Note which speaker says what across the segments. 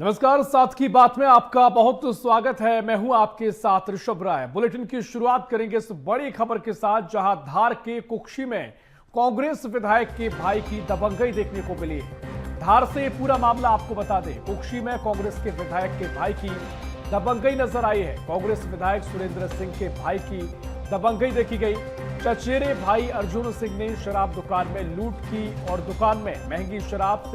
Speaker 1: नमस्कार, साथ की बात में आपका बहुत स्वागत है। मैं हूं आपके साथ ऋषभ राय। बुलेटिन की शुरुआत करेंगे इस बड़ी खबर के साथ, जहां धार के कुक्षी में कांग्रेस विधायक के भाई की दबंगई देखने को मिली है। धार से पूरा मामला आपको बता दें, कुक्षी में कांग्रेस के विधायक के भाई की दबंगई नजर आई है। कांग्रेस विधायक सुरेंद्र सिंह के भाई की दबंगई देखी गई। चचेरे भाई अर्जुन सिंह ने शराब दुकान में लूट की और दुकान में महंगी शराब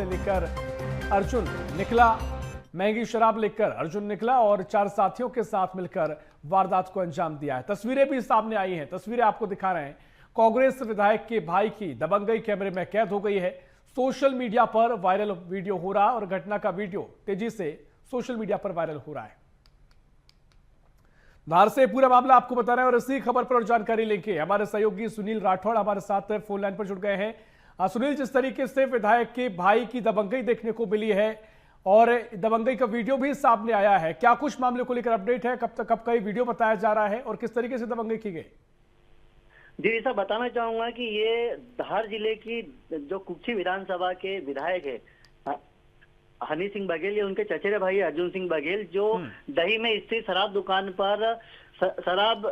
Speaker 1: लेकर अर्जुन निकला और 4 साथियों के साथ मिलकर वारदात को अंजाम दिया है। तस्वीरें भी सामने आई हैं, तस्वीरें आपको दिखा रहे हैं। कांग्रेस विधायक के भाई की दबंगई कैमरे में कैद हो गई है। सोशल मीडिया पर वायरल वीडियो हो रहा है और घटना का वीडियो तेजी से सोशल मीडिया पर वायरल हो रहा है। धार से पूरा मामला आपको बता रहे हैं और इसी खबर पर और जानकारी लेंगे हमारे सहयोगी सुनील राठौड़ हमारे साथ फोन लाइन पर जुड़ गए हैं। सुनील, जिस तरीके से विधायक के भाई की दबंगई देखने को मिली है और दबंगई का वीडियो भी सामने आया है, क्या कुछ मामले को लेकर अपडेट है? कब का ये वीडियो बताया जा रहा है और किस तरीके से दबंगई की गई?
Speaker 2: जी, ऐसा बताना चाहूंगा कि ये धार जिले की जो कुक्षी विधानसभा के विधायक है हनी सिंह बघेल, ये उनके चचेरे भाई अर्जुन सिंह बघेल, जो दही में स्थित शराब दुकान पर शराब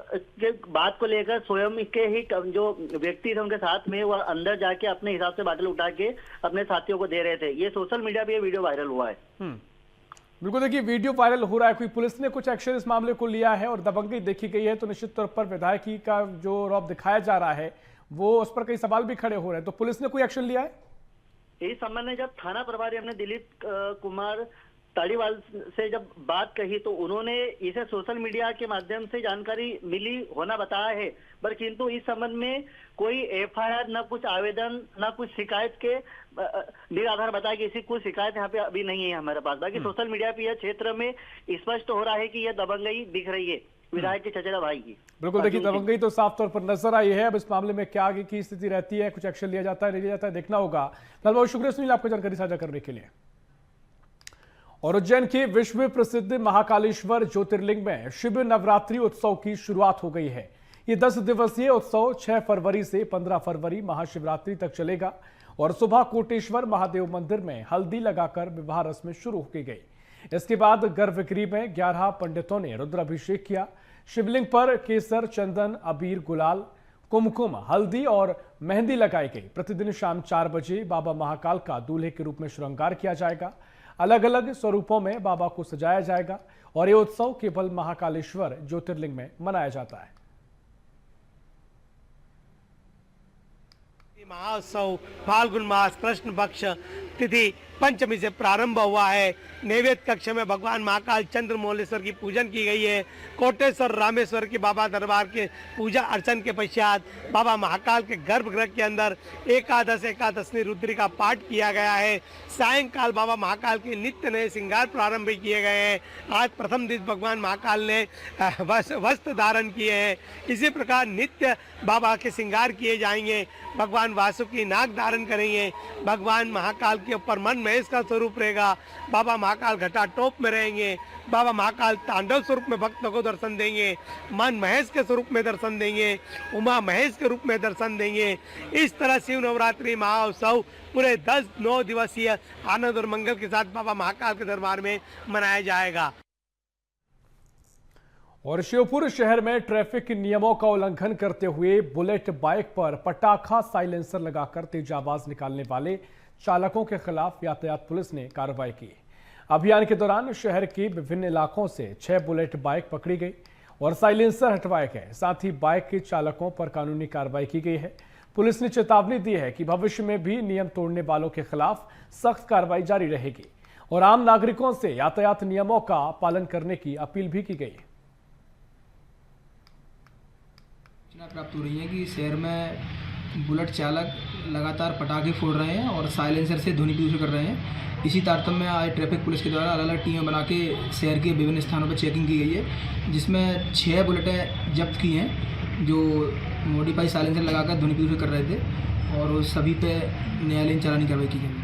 Speaker 2: के बात को लेकर स्वयं के ही जो व्यक्ति थे उनके साथ में वो अंदर जाके अपने हिसाब से बाटल उठा के अपने साथियों को दे रहे थे। ये सोशल मीडिया पे ये वीडियो वायरल हुआ है।
Speaker 1: बिल्कुल, देखिए वीडियो वायरल हो रहा है। कोई पुलिस ने कुछ एक्शन इस मामले को लिया है और दबंगई देखी गई है तो निश्चित तौर पर विधायकी का जो रौब दिखाया जा रहा है वो उस पर कई सवाल भी खड़े हो रहे हैं, तो पुलिस ने कोई एक्शन लिया है?
Speaker 2: इस संबंध में जब थाना प्रभारी अपने दिलीप कुमार ताड़ीवाल से जब बात कही तो उन्होंने इसे सोशल मीडिया के माध्यम से जानकारी मिली होना बताया है, पर किंतु इस संबंध में कोई एफआईआर, न कुछ आवेदन, न कुछ शिकायत के निराधार बताया कि इसी कोई शिकायत यहाँ पे अभी नहीं है हमारे पास। बाकी सोशल मीडिया पे यह क्षेत्र में स्पष्ट हो रहा है कि यह दबंगई दिख रही है विधायक के चचेरा भाई की।
Speaker 1: बिल्कुल, देखिए दबंगई तो साफ तौर पर नजर आई है। अब इस मामले में क्या आगे की स्थिति रहती है, कुछ एक्शन लिया जाता है नहीं लिया जाता है, देखना होगा। बहुत बहुत शुक्रिया सुनील, आपको जानकारी साझा करने के लिए। और उज्जैन के विश्व प्रसिद्ध महाकालेश्वर ज्योतिर्लिंग में शिव नवरात्रि उत्सव की शुरुआत हो गई है। ये 10 दिवसीय उत्सव 6 फरवरी से 15 फरवरी महाशिवरात्रि तक चलेगा और सुबह कोटेश्वर महादेव मंदिर में हल्दी लगाकर विवाह रस्म शुरू की गई। इसके बाद गर्भगृह में 11 पंडितों ने रुद्राभिषेक किया। शिवलिंग पर केसर, चंदन, अबीर, गुलाल, कुमकुम, हल्दी और मेहंदी लगाई गई। प्रतिदिन शाम 4 बजे बाबा महाकाल का दूल्हे के रूप में श्रृंगार किया जाएगा। अलग अलग स्वरूपों में बाबा को सजाया जाएगा और ये उत्सव केवल महाकालेश्वर ज्योतिर्लिंग में मनाया जाता है।
Speaker 3: महाउत्सव फाल्गुन मास कृष्ण पक्ष तिथि पंचमी से प्रारंभ हुआ है। नैवेद्य कक्ष में भगवान महाकाल चंद्रमौलेश्वर की पूजन की गई है। कोटेश्वर रामेश्वर की बाबा दरबार के पूजा अर्चन के पश्चात बाबा महाकाल के गर्भगृह के अंदर एकादशनी रुद्री का पाठ किया गया है। सायंकाल बाबा महाकाल के नित्य नए श्रृंगार प्रारंभ किए गए हैं। आज प्रथम दिन भगवान महाकाल ने वस्त्र धारण किए हैं। इसी प्रकार नित्य बाबा के श्रृंगार किए जाएंगे। भगवान वासुकी नाग धारण करेंगे। भगवान महाकाल के ऊपर मन महेश का स्वरूप रहेगा। बाबा महाकाल घटा टोप में रहेंगे। बाबा महाकाल तांडव स्वरूप में भक्तों को दर्शन देंगे। मन महेश के स्वरूप में दर्शन देंगे। उमा महेश के रूप में दर्शन देंगे। इस तरह शिव नवरात्रि महाउत्सव पूरे 9 दिवसीय आनंद और मंगल के साथ बाबा महाकाल के दरबार में मनाया जाएगा।
Speaker 1: और श्योपुर शहर में ट्रैफिक नियमों का उल्लंघन करते हुए बुलेट बाइक पर पटाखा साइलेंसर लगाकर तेज आवाज निकालने वाले चालकों के खिलाफ यातायात पुलिस ने कार्रवाई की। अभियान के दौरान शहर के विभिन्न इलाकों से 6 बुलेट बाइक पकड़ी गई और साइलेंसर हटवाए गए। साथ ही बाइक के चालकों पर कानूनी कार्रवाई की गई है। पुलिस ने चेतावनी दी है कि भविष्य में भी नियम तोड़ने वालों के खिलाफ सख्त कार्रवाई जारी रहेगी और आम नागरिकों से यातायात नियमों का पालन करने की अपील भी की गई है।
Speaker 4: सूचना प्राप्त हो रही है कि शहर में बुलेट चालक लगातार पटाखे फोड़ रहे हैं और साइलेंसर से ध्वनि प्रदूषण कर रहे हैं। इसी तारतम्य में आज ट्रैफिक पुलिस के द्वारा अलग अलग टीमें बना के शहर के विभिन्न स्थानों पर चेकिंग की गई है, जिसमें 6 बुलेटें जब्त की हैं जो मॉडिफाई साइलेंसर लगाकर ध्वनि प्रदूषण कर रहे थे और सभी पे न्यायालयीन चालानी कार्रवाई की गई।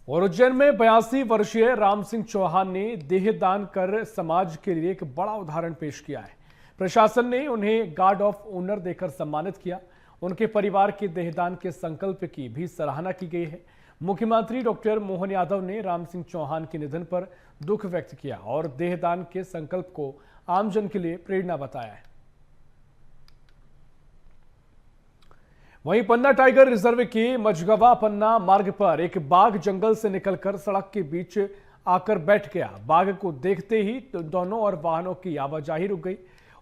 Speaker 1: और उज्जैन में 82 वर्षीय राम सिंह चौहान ने देहदान कर समाज के लिए एक बड़ा उदाहरण पेश किया है। प्रशासन ने उन्हें गार्ड ऑफ ऑनर देकर सम्मानित किया। उनके परिवार के देहदान के संकल्प की भी सराहना की गई है। मुख्यमंत्री डॉक्टर मोहन यादव ने राम सिंह चौहान के निधन पर दुख व्यक्त किया और देहदान के संकल्प को आमजन के लिए प्रेरणा बताया है। वहीं पन्ना टाइगर रिजर्व के मझगवा पन्ना मार्ग पर एक बाघ जंगल से निकलकर सड़क के बीच आकर बैठ गया। बाघ को देखते ही दोनों और वाहनों की आवाजाही रुक गई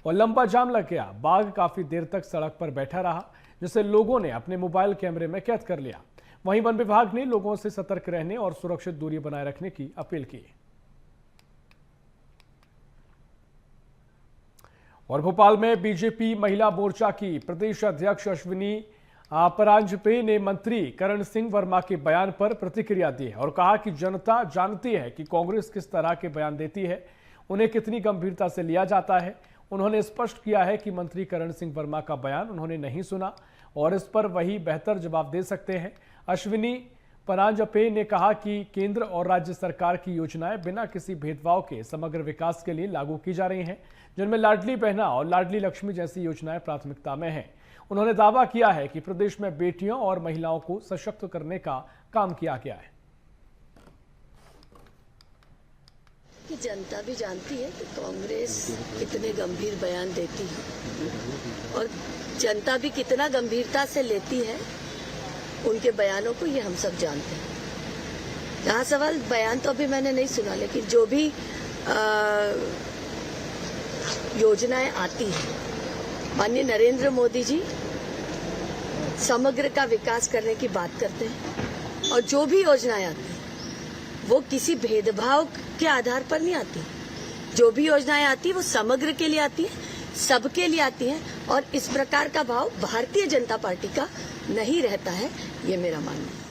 Speaker 1: और लंबा जाम लग गया। बाघ काफी देर तक सड़क पर बैठा रहा, जिसे लोगों ने अपने मोबाइल कैमरे में कैद कर लिया। वहीं वन विभाग ने लोगों से सतर्क रहने और सुरक्षित दूरी बनाए रखने की अपील की। और भोपाल में बीजेपी महिला मोर्चा की प्रदेश अध्यक्ष अश्विनी परांजपे ने मंत्री करण सिंह वर्मा के बयान पर प्रतिक्रिया दी है और कहा कि जनता जानती है कि कांग्रेस किस तरह के बयान देती है, उन्हें कितनी गंभीरता से लिया जाता है। उन्होंने स्पष्ट किया है कि मंत्री करण सिंह वर्मा का बयान उन्होंने नहीं सुना और इस पर वही बेहतर जवाब दे सकते हैं। अश्विनी परांजपे ने कहा कि केंद्र और राज्य सरकार की योजनाएं बिना किसी भेदभाव के समग्र विकास के लिए लागू की जा रही हैं, जिनमें लाडली बहना और लाडली लक्ष्मी जैसी योजनाएं प्राथमिकता में हैं। उन्होंने दावा किया है कि प्रदेश में बेटियों और महिलाओं को सशक्त करने का काम किया गया है।
Speaker 5: कि जनता भी जानती है कि कांग्रेस कितने गंभीर बयान देती है और जनता भी कितना गंभीरता से लेती है उनके बयानों को, ये हम सब जानते हैं। यहाँ सवाल बयान तो अभी मैंने नहीं सुना, लेकिन जो भी योजनाएं आती हैं, माननीय नरेंद्र मोदी जी समग्र का विकास करने की बात करते हैं और जो भी योजनाएं आती हैं वो किसी भेदभाव के आधार पर नहीं आती। जो भी योजनाएं आती है वो समग्र के लिए आती है, सबके लिए आती है और इस प्रकार का भाव भारतीय जनता पार्टी का नहीं रहता है, ये मेरा मानना है।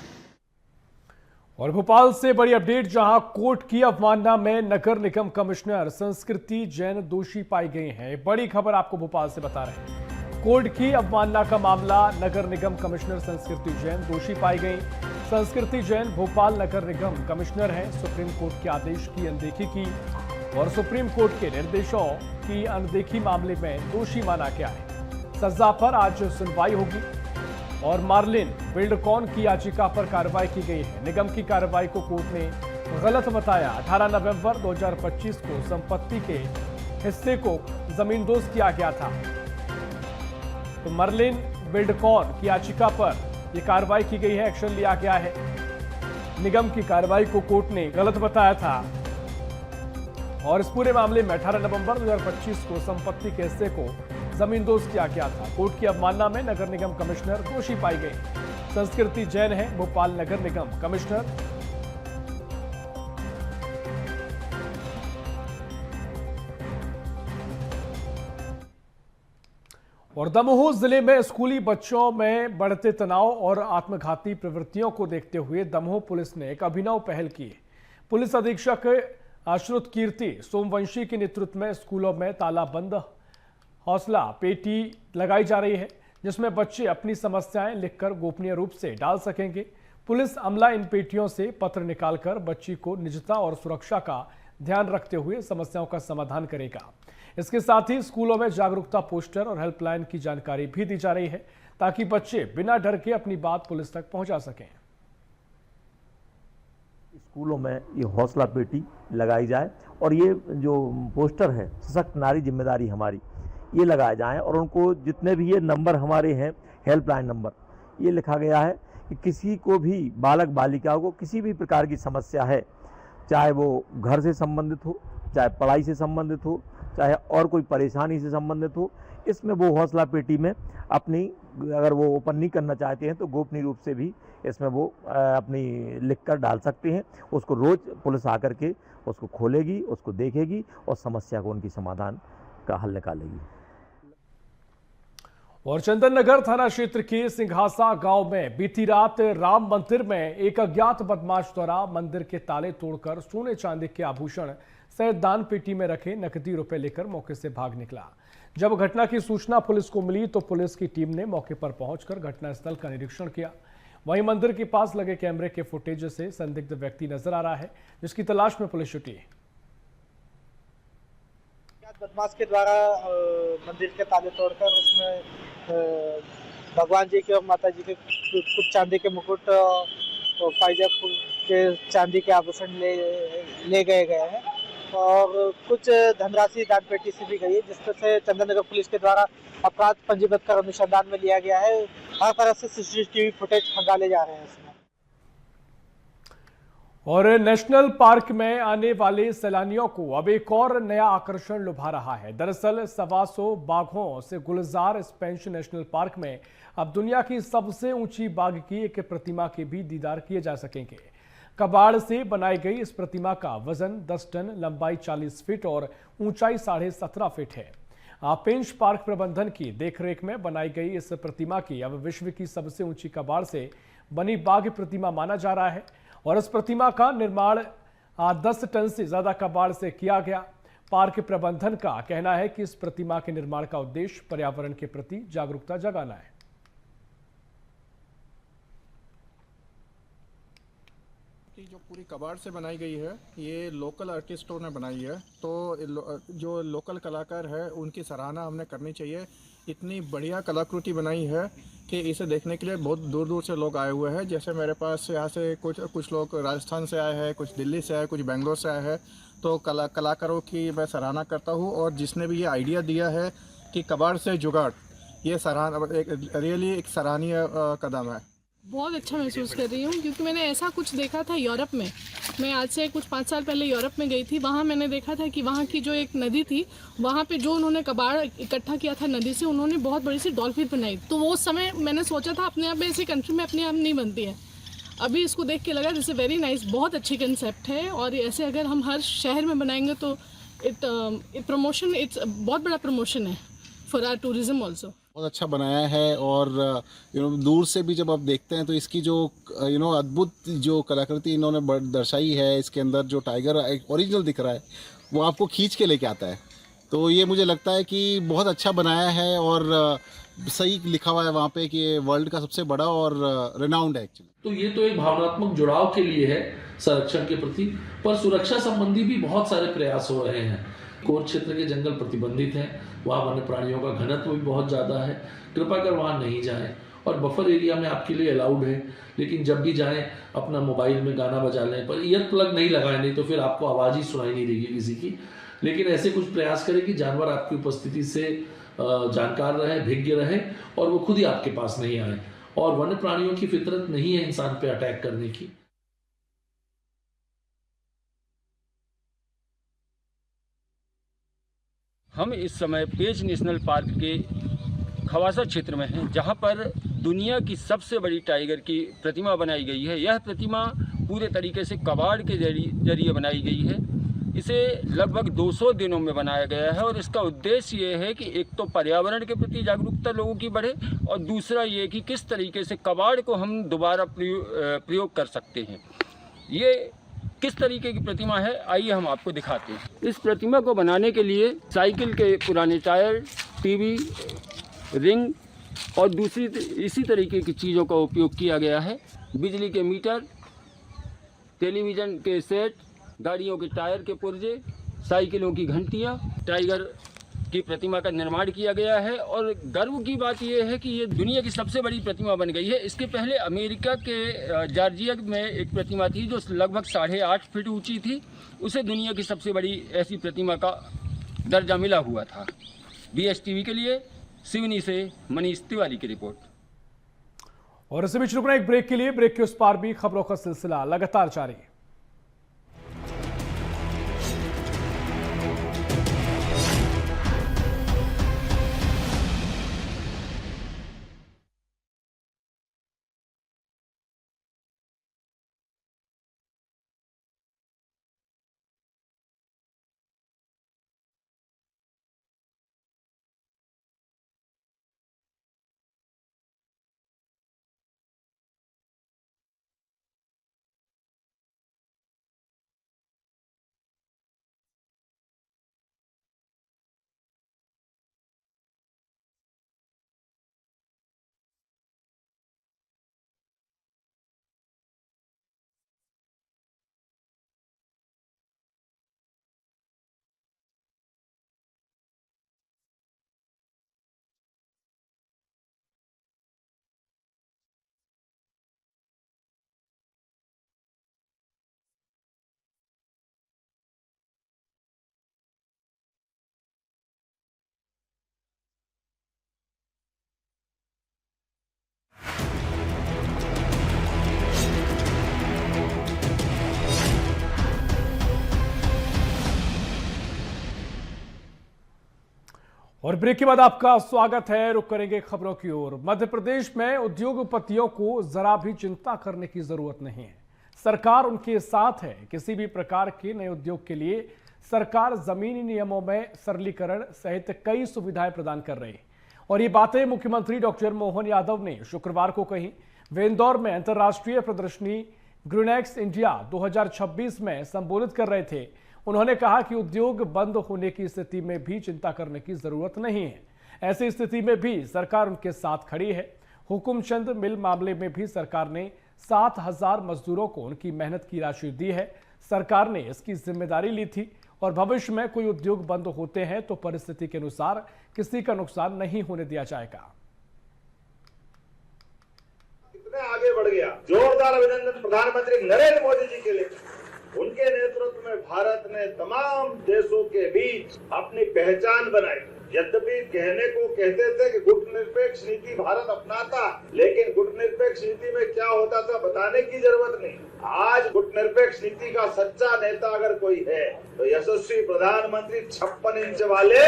Speaker 1: और भोपाल से बड़ी अपडेट, जहां कोर्ट की अवमानना में नगर निगम कमिश्नर संस्कृति जैन दोषी पाई गई हैं। बड़ी खबर आपको भोपाल से बता रहे हैं। कोर्ट की अवमानना का मामला, नगर निगम कमिश्नर संस्कृति जैन दोषी पाई गई। संस्कृति जैन भोपाल नगर निगम कमिश्नर हैं। सुप्रीम कोर्ट के आदेश की अनदेखी की और सुप्रीम कोर्ट के निर्देशों की अनदेखी मामले में दोषी माना गया है। सजा पर आज सुनवाई होगी और मार्लिन बिल्डकॉन की याचिका पर कार्रवाई की गई है। निगम की कार्रवाई को कोर्ट ने गलत बताया। 18 नवंबर 2025 को संपत्ति के हिस्से को जमींदोज किया गया था। तो मार्लिन बिल्डकॉन की याचिका पर यह कार्रवाई की गई है, एक्शन लिया गया है। निगम की कार्रवाई को कोर्ट ने गलत बताया था और इस पूरे मामले में 18 नवंबर 2025 को संपत्ति के हिस्से को जमींदोज किया गया था। कोर्ट की अवमानना में नगर निगम कमिश्नर दोषी पाई गई। संस्कृति जैन है भोपाल नगर निगम कमिश्नर। और दमोह जिले में स्कूली बच्चों में बढ़ते तनाव और आत्मघाती प्रवृत्तियों को देखते हुए दमोह पुलिस ने एक अभिनव पहल की। पुलिस अधीक्षक अश्रुत कीर्ति सोमवंशी के नेतृत्व में स्कूलों में तालाबंद हौसला पेटी लगाई जा रही है, जिसमें बच्चे अपनी समस्याएं लिखकर गोपनीय रूप से डाल सकेंगे। पुलिस अमला इन पेटियों से पत्र निकालकर बच्ची को निजता और सुरक्षा का ध्यान रखते हुए समस्याओं का समाधान करेगा। इसके साथ ही स्कूलों में जागरूकता पोस्टर और हेल्पलाइन की जानकारी भी दी जा रही है, ताकि बच्चे बिना डर के अपनी बात पुलिस तक पहुंचा सकें।
Speaker 6: स्कूलों में ये हौसला पेटी लगाई जाए और ये जो पोस्टर है सशक्त नारी जिम्मेदारी हमारी, ये लगाए जाएं और उनको जितने भी ये नंबर हमारे हैं हेल्पलाइन नंबर, ये लिखा गया है कि किसी को भी बालक बालिकाओं को किसी भी प्रकार की समस्या है, चाहे वो घर से संबंधित हो, चाहे पढ़ाई से संबंधित हो, चाहे और कोई परेशानी से संबंधित हो, इसमें वो हौसला पेटी में अपनी, अगर वो ओपन नहीं करना चाहते हैं तो गोपनीय रूप से भी इसमें वो अपनी लिखकर डाल सकते हैं। उसको रोज पुलिस आकर के उसको खोलेगी, उसको देखेगी और समस्या को उनकी समाधान का हल निकालेगी।
Speaker 1: और चंदन नगर थाना क्षेत्र के सिंघासा गांव में बीती रात राम मंदिर में एक अज्ञात बदमाश द्वारा मंदिर के ताले तोड़कर सोने चांदी के आभूषण सहित दान पेटी में रखे नकदी रुपए लेकर मौके से भाग निकला। जब घटना की सूचना पुलिस को मिली तो पुलिस की टीम ने मौके पर पहुंचकर घटनास्थल का निरीक्षण किया। वहीं मंदिर के पास लगे कैमरे के फुटेज से संदिग्ध व्यक्ति नजर आ रहा है, जिसकी तलाश में पुलिस जुटी।
Speaker 7: बदमाश के द्वारा मंदिर के ताले तोड़कर उसमें भगवान जी के और माता जी के कुछ चांदी के मुकुट पाइजापुर के चांदी के आभूषण ले गए गए हैं और कुछ धनराशि दान पेटी से भी गई है, जिसमें से चंदननगर पुलिस के द्वारा अपराध पंजीबद्ध कर अनुसंधान में लिया गया है। हर तरह से सीसीटीवी फुटेज खंगाले जा रहे हैं इसमें।
Speaker 1: और नेशनल पार्क में आने वाले सैलानियों को अब एक और नया आकर्षण लुभा रहा है। दरअसल 125 बाघों से गुलजार इस पेंच नेशनल पार्क में अब दुनिया की सबसे ऊंची बाघ की एक प्रतिमा के भी दीदार किए जा सकेंगे। कबाड़ से बनाई गई इस प्रतिमा का वजन 10 टन, लंबाई 40 फीट और ऊंचाई 17.5 फीट है। पेंच पार्क प्रबंधन की देखरेख में बनाई गई इस प्रतिमा की अब विश्व की सबसे ऊंची कबाड़ से बनी बाघ प्रतिमा माना जा रहा है और इस प्रतिमा का निर्माण 10 टन से ज्यादा कबाड़ से किया गया। पार्क प्रबंधन का कहना है कि इस प्रतिमा के निर्माण का उद्देश्य पर्यावरण के प्रति जागरूकता जगाना है।
Speaker 8: जो पूरी कबाड़ से बनाई गई है ये लोकल आर्टिस्टों ने बनाई है, तो जो लोकल कलाकार है उनकी सराहना हमने करनी चाहिए। इतनी बढ़िया कलाकृति बनाई है कि इसे देखने के लिए बहुत दूर दूर से लोग आए हुए हैं। जैसे मेरे पास यहाँ से कुछ लोग राजस्थान से आए हैं, कुछ दिल्ली से आए, कुछ बेंगलोर से आए हैं। तो कलाकारों की मैं सराहना करता हूँ और जिसने भी ये आइडिया दिया है कि कबाड़ से जुगाड़, ये रियली एक सराहनीय कदम है।
Speaker 9: बहुत अच्छा महसूस कर रही हूँ क्योंकि मैंने ऐसा कुछ देखा था यूरोप में। मैं आज से कुछ 5 साल पहले यूरोप में गई थी। वहाँ मैंने देखा था कि वहाँ की जो एक नदी थी, वहाँ पे जो उन्होंने कबाड़ इकट्ठा किया था नदी से, उन्होंने बहुत बड़ी सी डॉल्फिन बनाई। तो वो समय मैंने सोचा था अपने आप में ऐसी कंट्री में अपने आप नहीं बनती है। अभी इसको देख के लगा दिस इज वेरी नाइस, बहुत अच्छी कंसेप्ट है और ऐसे अगर हम हर शहर में बनाएंगे तो इट्स बहुत बड़ा प्रमोशन है फॉर आवर टूरिज्म ऑल्सो।
Speaker 8: बहुत अच्छा बनाया है और दूर से भी जब आप देखते हैं तो इसकी जो अद्भुत जो कलाकृति इन्होंने दर्शाई है, इसके अंदर जो टाइगर एक ओरिजिनल दिख रहा है वो आपको खींच के लेके आता है। तो ये मुझे लगता है कि बहुत अच्छा बनाया है और सही लिखा हुआ है वहाँ पे कि ये वर्ल्ड का सबसे बड़ा और रिनाउंड है एक्चुअली।
Speaker 10: तो ये तो एक भावनात्मक जुड़ाव के लिए है संरक्षण के प्रति, पर सुरक्षा संबंधी भी बहुत सारे प्रयास हो रहे हैं। कोर क्षेत्र के जंगल प्रतिबंधित हैं, वहाँ वन्य प्राणियों का घनत्व भी बहुत ज़्यादा है। कृपा कर वहाँ नहीं जाएं और बफर एरिया में आपके लिए अलाउड है, लेकिन जब भी जाएं अपना मोबाइल में गाना बजा लें, पर ईयर प्लग नहीं लगाएं, नहीं तो फिर आपको आवाज़ ही सुनाई नहीं देगी किसी की। लेकिन ऐसे कुछ प्रयास करें कि जानवर आपकी उपस्थिति से जानकार रहे, भिज्ञ रहे और वो खुद ही आपके पास नहीं आए। और वन्य प्राणियों की फितरत नहीं है इंसान पे अटैक करने की।
Speaker 11: हम इस समय पेंच नेशनल पार्क के खवासा क्षेत्र में हैं, जहां पर दुनिया की सबसे बड़ी टाइगर की प्रतिमा बनाई गई है। यह प्रतिमा पूरे तरीके से कबाड़ के जरिए बनाई गई है। इसे लगभग 200 दिनों में बनाया गया है और इसका उद्देश्य ये है कि एक तो पर्यावरण के प्रति जागरूकता लोगों की बढ़े और दूसरा ये कि किस तरीके से कबाड़ को हम दोबारा प्रयोग कर सकते हैं। ये किस तरीके की प्रतिमा है, आइए हम आपको दिखाते हैं। इस प्रतिमा को बनाने के लिए साइकिल के पुराने टायर, टीवी, रिंग और दूसरी इसी तरीके की चीज़ों का उपयोग किया गया है। बिजली के मीटर, टेलीविज़न के सेट, गाड़ियों के टायर के पुर्जे, साइकिलों की घंटियाँ, टाइगर की प्रतिमा का निर्माण किया गया है। और गर्व की बात यह है कि ये दुनिया की सबसे बड़ी प्रतिमा बन गई है। इसके पहले अमेरिका के जॉर्जिया में एक प्रतिमा थी जो लगभग 8.5 फीट ऊंची थी, उसे दुनिया की सबसे बड़ी ऐसी प्रतिमा का दर्जा मिला हुआ था। BSTV के लिए सिवनी से मनीष तिवारी की रिपोर्ट।
Speaker 1: और इसी बीच रुकना एक ब्रेक के लिए, ब्रेक के उस पार भी खबरों का सिलसिला लगातार जारी है। और ब्रेक के बाद आपका स्वागत है। रुक करेंगे खबरों की ओर। मध्य प्रदेश में उद्योगपतियों को जरा भी चिंता करने की जरूरत नहीं है। सरकार उनके साथ है। किसी भी प्रकार के नए उद्योग के लिए सरकार जमीनी नियमों में सरलीकरण सहित कई सुविधाएं प्रदान कर रही है। और ये बातें मुख्यमंत्री डॉक्टर मोहन यादव ने शुक्रवार को कही। वे इंदौर में अंतर्राष्ट्रीय प्रदर्शनी ग्रीनेक्स इंडिया 2026 में संबोधित कर रहे थे। उन्होंने कहा कि उद्योग बंद होने की स्थिति में भी चिंता करने की जरूरत नहीं है। ऐसी स्थिति में भी सरकार उनके साथ खड़ी है। हुकुमचंद मिल मामले में भी सरकार ने 7,000 मजदूरों को उनकी मेहनत की राशि दी है। सरकार ने इसकी जिम्मेदारी ली थी और भविष्य में कोई उद्योग बंद होते हैं तो परिस्थिति के अनुसार किसी का नुकसान नहीं होने दिया जाएगा।
Speaker 12: कितने आगे बढ़ गया। जोरदार अभिनंदन प्रधानमंत्री नरेंद्र मोदी जी के लिए। उनके नेतृत्व में भारत ने तमाम देशों के बीच अपनी पहचान बनाई। यद्यपि कहने को कहते थे कि गुटनिरपेक्ष नीति भारत अपनाता, लेकिन गुटनिरपेक्ष नीति में क्या होता था बताने की जरूरत नहीं। आज गुटनिरपेक्ष नीति का सच्चा नेता अगर कोई है तो यशस्वी प्रधानमंत्री 56 इंच वाले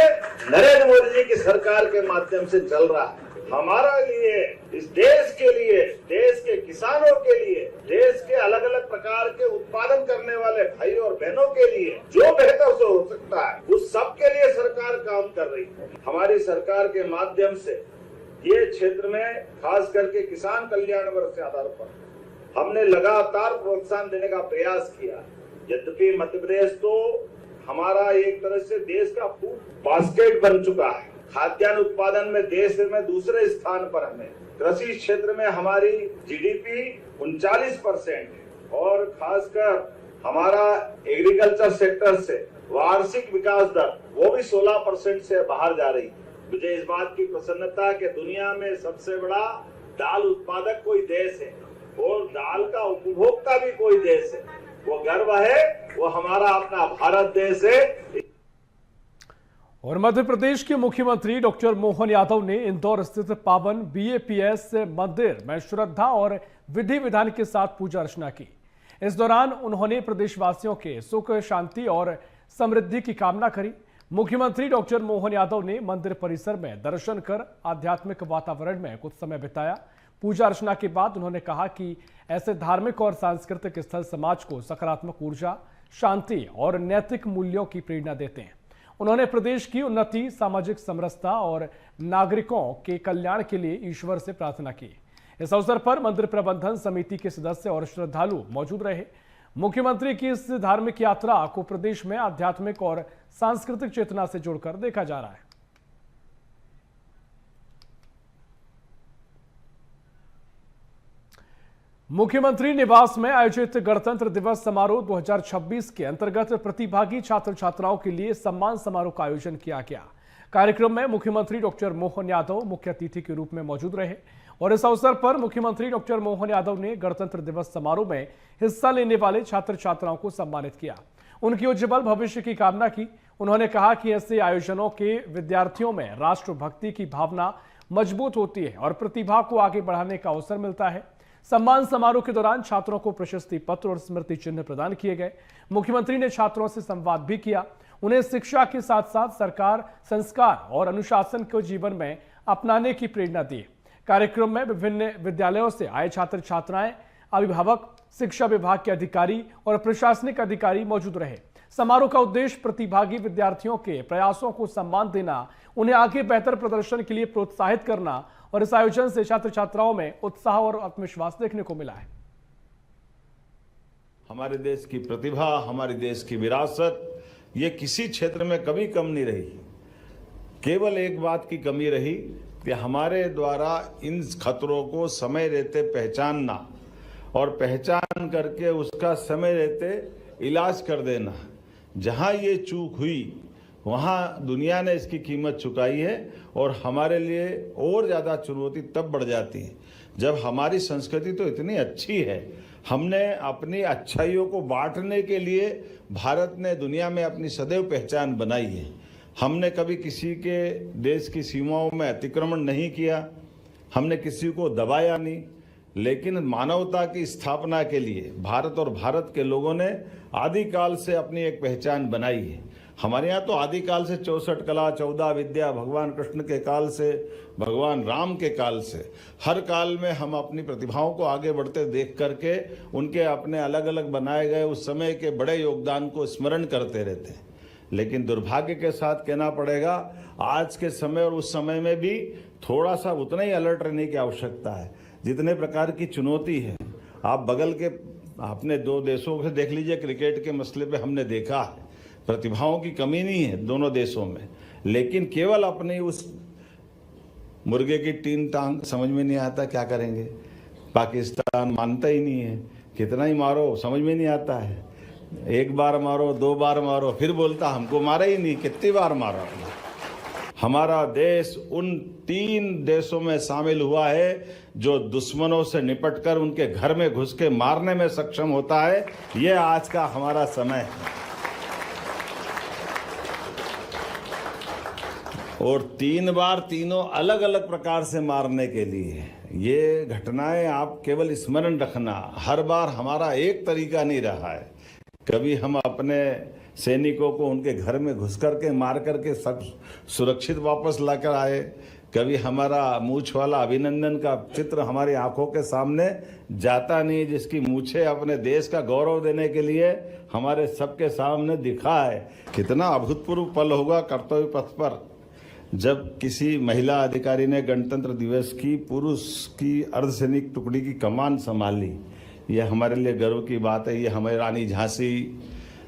Speaker 12: नरेंद्र मोदी जी की सरकार के माध्यम से चल रहा है। हमारा लिए, इस देश के लिए, देश के किसानों के लिए, देश के अलग अलग प्रकार के उत्पादन करने वाले भाई और बहनों के लिए जो बेहतर से हो सकता है उस सब के लिए सरकार काम कर रही है। हमारी सरकार के माध्यम से ये क्षेत्र में खास करके किसान कल्याण वर्ष के आधार पर हमने लगातार प्रोत्साहन देने का प्रयास किया। यद्यपि मध्य प्रदेश तो हमारा एक तरह से देश का फूड बास्केट बन चुका है। खाद्यान्न उत्पादन में देश में दूसरे स्थान पर हमें। कृषि क्षेत्र में हमारी जीडीपी 39% है और खासकर हमारा एग्रीकल्चर सेक्टर से वार्षिक विकास दर वो भी 16% से बाहर जा रही। मुझे इस बात की प्रसन्नता कि दुनिया में सबसे बड़ा दाल उत्पादक कोई देश है और दाल का उपभोक्ता भी कोई देश है। वो गर्व है, वो हमारा अपना भारत देश है।
Speaker 1: और मध्य प्रदेश के मुख्यमंत्री डॉक्टर मोहन यादव ने इंदौर स्थित पावन BAPS मंदिर में श्रद्धा और विधि विधान के साथ पूजा अर्चना की। इस दौरान उन्होंने प्रदेशवासियों के सुख, शांति और समृद्धि की कामना करी। मुख्यमंत्री डॉक्टर मोहन यादव ने मंदिर परिसर में दर्शन कर आध्यात्मिक वातावरण में कुछ समय बिताया। पूजा अर्चना के बाद उन्होंने कहा कि ऐसे धार्मिक और सांस्कृतिक स्थल समाज को सकारात्मक ऊर्जा, शांति और नैतिक मूल्यों की प्रेरणा देते हैं। उन्होंने प्रदेश की उन्नति, सामाजिक समरसता और नागरिकों के कल्याण के लिए ईश्वर से प्रार्थना की। इस अवसर पर मंदिर प्रबंधन समिति के सदस्य और श्रद्धालु मौजूद रहे। मुख्यमंत्री की इस धार्मिक यात्रा को प्रदेश में आध्यात्मिक और सांस्कृतिक चेतना से जोड़कर देखा जा रहा है। मुख्यमंत्री निवास में आयोजित गणतंत्र दिवस समारोह 2026 के अंतर्गत प्रतिभागी छात्र छात्राओं के लिए सम्मान समारोह का आयोजन किया गया। कार्यक्रम में मुख्यमंत्री डॉक्टर मोहन यादव मुख्य अतिथि के रूप में मौजूद रहे और इस अवसर पर मुख्यमंत्री डॉक्टर मोहन यादव ने गणतंत्र दिवस समारोह में हिस्सा लेने वाले छात्र छात्राओं को सम्मानित किया, उनकी उज्जवल भविष्य की कामना की। उन्होंने कहा कि ऐसे आयोजनों के विद्यार्थियों में राष्ट्रभक्ति की भावना मजबूत होती है और प्रतिभा को आगे बढ़ाने का अवसर मिलता है। सम्मान समारोह के दौरान छात्रों को प्रशस्ति पत्र और स्मृति चिन्ह प्रदान किए गए। मुख्यमंत्री ने छात्रों से संवाद भी किया, उन्हें शिक्षा के साथ साथ सरकार, संस्कार और अनुशासन को जीवन में अपनाने की प्रेरणा दी। कार्यक्रम में विभिन्न विद्यालयों से आए छात्र छात्राएं, अभिभावक, शिक्षा विभाग के अधिकारी और प्रशासनिक अधिकारी मौजूद रहे। समारोह का उद्देश्य प्रतिभागी विद्यार्थियों के प्रयासों को सम्मान देना, उन्हें आगे बेहतर प्रदर्शन के लिए प्रोत्साहित करना और इस आयोजन से छात्र छात्राओं में उत्साह और आत्मविश्वास देखने को मिला है।
Speaker 13: हमारे देश की प्रतिभा, हमारे देश की विरासत, ये किसी क्षेत्र में कभी कम नहीं रही। केवल एक बात की कमी रही कि हमारे द्वारा इन खतरों को समय रहते पहचानना और पहचान करके उसका समय रहते इलाज कर देना। जहां ये चूक हुई वहाँ दुनिया ने इसकी कीमत चुकाई है और हमारे लिए और ज़्यादा चुनौती तब बढ़ जाती है जब हमारी संस्कृति तो इतनी अच्छी है। हमने अपनी अच्छाइयों को बांटने के लिए भारत ने दुनिया में अपनी सदैव पहचान बनाई है। हमने कभी किसी के देश की सीमाओं में अतिक्रमण नहीं किया, हमने किसी को दबाया नहीं, लेकिन मानवता की स्थापना के लिए भारत और भारत के लोगों ने आदिकाल से अपनी एक पहचान बनाई है। हमारे यहाँ तो आदिकाल से 64 कला 14 विद्या, भगवान कृष्ण के काल से, भगवान राम के काल से, हर काल में हम अपनी प्रतिभाओं को आगे बढ़ते देख करके उनके अपने अलग अलग बनाए गए उस समय के बड़े योगदान को स्मरण करते रहते हैं। लेकिन दुर्भाग्य के साथ कहना पड़ेगा, आज के समय और उस समय में भी थोड़ा सा उतना ही अलर्ट रहने की आवश्यकता है जितने प्रकार की चुनौती है। आप बगल के अपने दो देशों से देख लीजिए, क्रिकेट के मसले पे हमने देखा है प्रतिभाओं की कमी नहीं है दोनों देशों में, लेकिन केवल अपनी उस मुर्गे की 3 टांग समझ में नहीं आता क्या करेंगे। पाकिस्तान मानता ही नहीं है, कितना ही मारो समझ में नहीं आता है, 1 बार मारो 2 बार मारो फिर बोलता हमको मारा ही नहीं, कितनी बार मारा। हमारा देश उन 3 देशों में शामिल हुआ है जो दुश्मनों से निपटकर उनके घर में घुस के मारने में सक्षम होता है। ये आज का हमारा समय है और 3 बार तीनों अलग अलग प्रकार से मारने के लिए। ये घटनाएं आप केवल स्मरण रखना, हर बार हमारा एक तरीका नहीं रहा है। कभी हम अपने सैनिकों को उनके घर में घुस करके मार करके सब सुरक्षित वापस लाकर आए, कभी हमारा मूछ वाला अभिनंदन का चित्र हमारी आंखों के सामने जाता नहीं, जिसकी मूछें अपने देश का गौरव देने के लिए हमारे सबके सामने दिखा है। कितना अभूतपूर्व पल होगा कर्तव्य पथ पर जब किसी महिला अधिकारी ने गणतंत्र दिवस की पुरुष की अर्धसैनिक टुकड़ी की कमान संभाली। यह हमारे लिए गर्व की बात है। ये हमें रानी झांसी,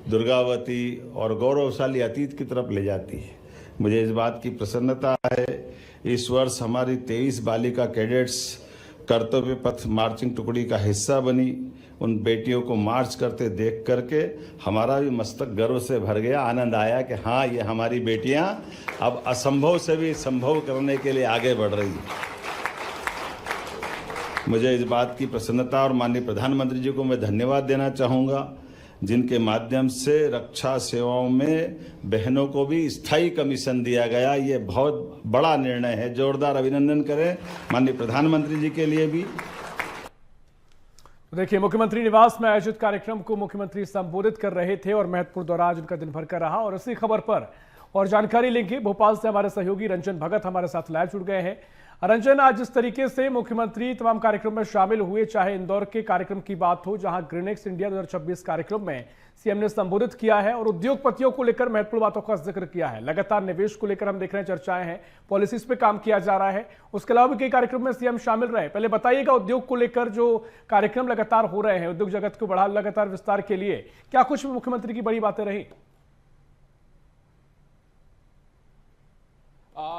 Speaker 13: दुर्गावती और गौरवशाली अतीत की तरफ ले जाती है। मुझे इस बात की प्रसन्नता है, इस वर्ष हमारी 23 बालिका कैडेट्स कर्तव्य पथ मार्चिंग टुकड़ी का हिस्सा बनी। उन बेटियों को मार्च करते देख करके हमारा भी मस्तक गर्व से भर गया, आनंद आया कि हाँ, ये हमारी बेटियां अब असंभव से भी संभव करने के लिए आगे बढ़ रही हैं। मुझे इस बात की प्रसन्नता और माननीय प्रधानमंत्री जी को मैं धन्यवाद देना चाहूँगा, जिनके माध्यम से रक्षा सेवाओं में बहनों को भी स्थायी कमीशन दिया गया। ये बहुत बड़ा निर्णय है, जोरदार अभिनंदन करें माननीय प्रधानमंत्री जी के लिए भी।
Speaker 1: देखिए, मुख्यमंत्री निवास में आयोजित कार्यक्रम को मुख्यमंत्री संबोधित कर रहे थे और महत्वपूर्ण दौरा आज उनका दिन भर का रहा। और इसी खबर पर और जानकारी लेंगे, भोपाल से हमारे सहयोगी रंजन भगत हमारे साथ लाइव जुड़ गए हैं। रंजन, आज जिस तरीके से मुख्यमंत्री तमाम कार्यक्रम में शामिल हुए, चाहे इंदौर के कार्यक्रम की बात हो जहां ग्रीनेक्स इंडिया 2026 कार्यक्रम में सीएम ने संबोधित किया है और उद्योगपतियों को लेकर महत्वपूर्ण बातों का जिक्र किया है। लगातार निवेश को लेकर हम देख रहे हैं चर्चाएं हैं, पॉलिसीज पे काम किया जा रहा है। उसके अलावा भी कई कार्यक्रम में सीएम शामिल रहे। पहले बताइएगा, उद्योग को लेकर जो कार्यक्रम लगातार हो रहे हैं, उद्योग जगत को बढ़ा लगातार विस्तार के लिए क्या कुछ मुख्यमंत्री की बड़ी बातें रही?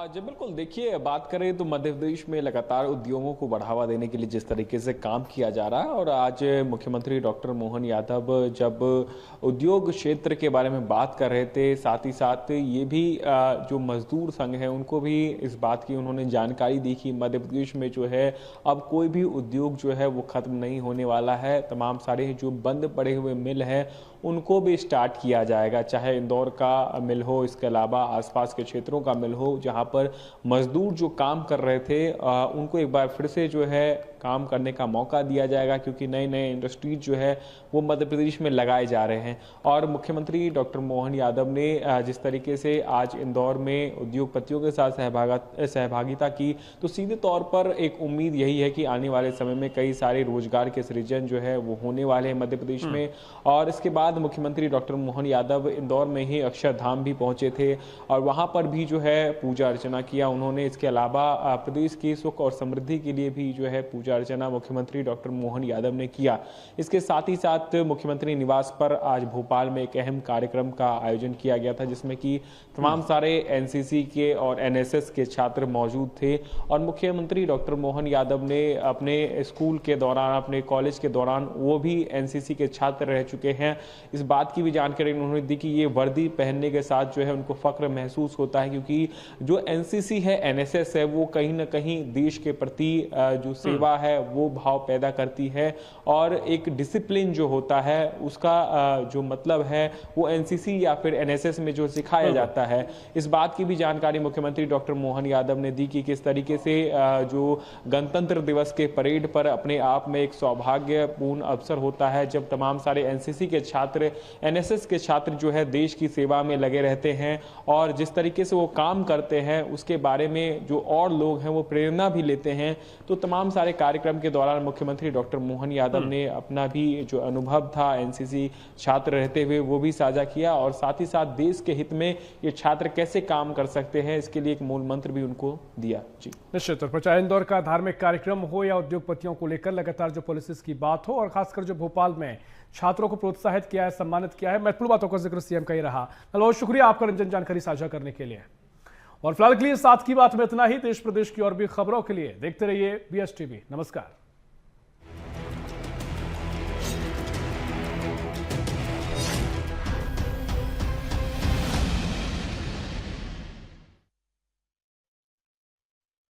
Speaker 14: जी बिल्कुल, देखिए बात करें तो मध्य प्रदेश में लगातार उद्योगों को बढ़ावा देने के लिए जिस तरीके से काम किया जा रहा है, और आज मुख्यमंत्री डॉक्टर मोहन यादव जब उद्योग क्षेत्र के बारे में बात कर रहे थे, साथ ही साथ ये भी जो मजदूर संघ है उनको भी इस बात की उन्होंने जानकारी दी कि मध्य प्रदेश में जो है अब कोई भी उद्योग जो है वो खत्म नहीं होने वाला है। तमाम सारे जो बंद पड़े हुए मिल हैं उनको भी स्टार्ट किया जाएगा, चाहे इंदौर का मिल हो, इसके अलावा आसपास के क्षेत्रों का मिल हो जहां पर मजदूर जो काम कर रहे थे उनको एक बार फिर से जो है काम करने का मौका दिया जाएगा, क्योंकि नए नए इंडस्ट्रीज जो है वो मध्य प्रदेश में लगाए जा रहे हैं। और मुख्यमंत्री डॉक्टर मोहन यादव ने जिस तरीके से आज इंदौर में उद्योगपतियों के साथ सहभागिता की, तो सीधे तौर पर एक उम्मीद यही है कि आने वाले समय में कई सारे रोजगार के सृजन जो है वो होने वाले हैं मध्य प्रदेश में। और इसके बाद मुख्यमंत्री डॉक्टर मोहन यादव इंदौर में ही अक्षरधाम भी पहुंचे थे और वहां पर भी जो है पूजा अर्चना किया उन्होंने। इसके अलावा प्रदेश की सुख और समृद्धि के लिए भी जो है पूजा अर्चना मुख्यमंत्री डॉक्टर मोहन यादव ने किया। इसके साथ ही साथ मुख्यमंत्री निवास पर आज भोपाल में एक अहम कार्यक्रम का आयोजन किया गया था, जिसमें कि तमाम सारे एनसीसी के और एनएसएस के छात्र मौजूद थे। और मुख्यमंत्री डॉक्टर मोहन यादव ने अपने स्कूल के दौरान, अपने कॉलेज के दौरान वो भी एनसीसी के छात्र रह चुके हैं। इस बात की भी जानकारी उन्होंने दी कि ये वर्दी पहनने के साथ जो है उनको फक्र महसूस होता है, क्योंकि जो एनसीसी है, एनएसएस है, वो कहीं ना कहीं देश के प्रति जो सेवा है वो भाव पैदा करती है और एक डिसिप्लिन जो होता है उसका जो मतलब है वो एनसीसी या फिर एनएसएस में जो सिखाया जाता है। इस बात की भी जानकारी मुख्यमंत्री डॉक्टर मोहन यादव ने दी कि किस तरीके से जो गणतंत्र दिवस के परेड पर अपने आप में एक सौभाग्यपूर्ण अवसर होता है जब तमाम सारे एनसीसी के छात्र, एनएसएस के छात्र जो है देश की सेवा में लगे रहते हैं और जिस तरीके से वो काम करते हैं उसके बारे में जो और लोग हैं वो प्रेरणा भी लेते हैं। तो तमाम सारे कार्यक्रम के दौरान मुख्यमंत्री डॉक्टर मोहन यादव ने अपना भी जो अनुभव था एनसीसी छात्र रहते हुए वो भी साझा किया और साथ ही साथ देश के हित में ये छात्र कैसे काम कर सकते हैं इसके लिए एक मूल मंत्र भी उनको दिया। जी
Speaker 1: निश्चित तौर पर चाहे इंदौर का धार्मिक कार्यक्रम हो या उद्योगपतियों को लेकर लगातार जो पॉलिसीज की बात हो और खासकर जो भोपाल में छात्रों को प्रोत्साहित किया है, सम्मानित किया है, महत्वपूर्ण बातों का जिक्र सीएम का ही रहा। बहुत शुक्रिया आपका रंजन जानकारी साझा करने के लिए। और फिलहाल के लिए साथ की बात में इतना ही। देश प्रदेश की और भी खबरों के लिए देखते रहिए BSTV। नमस्कार।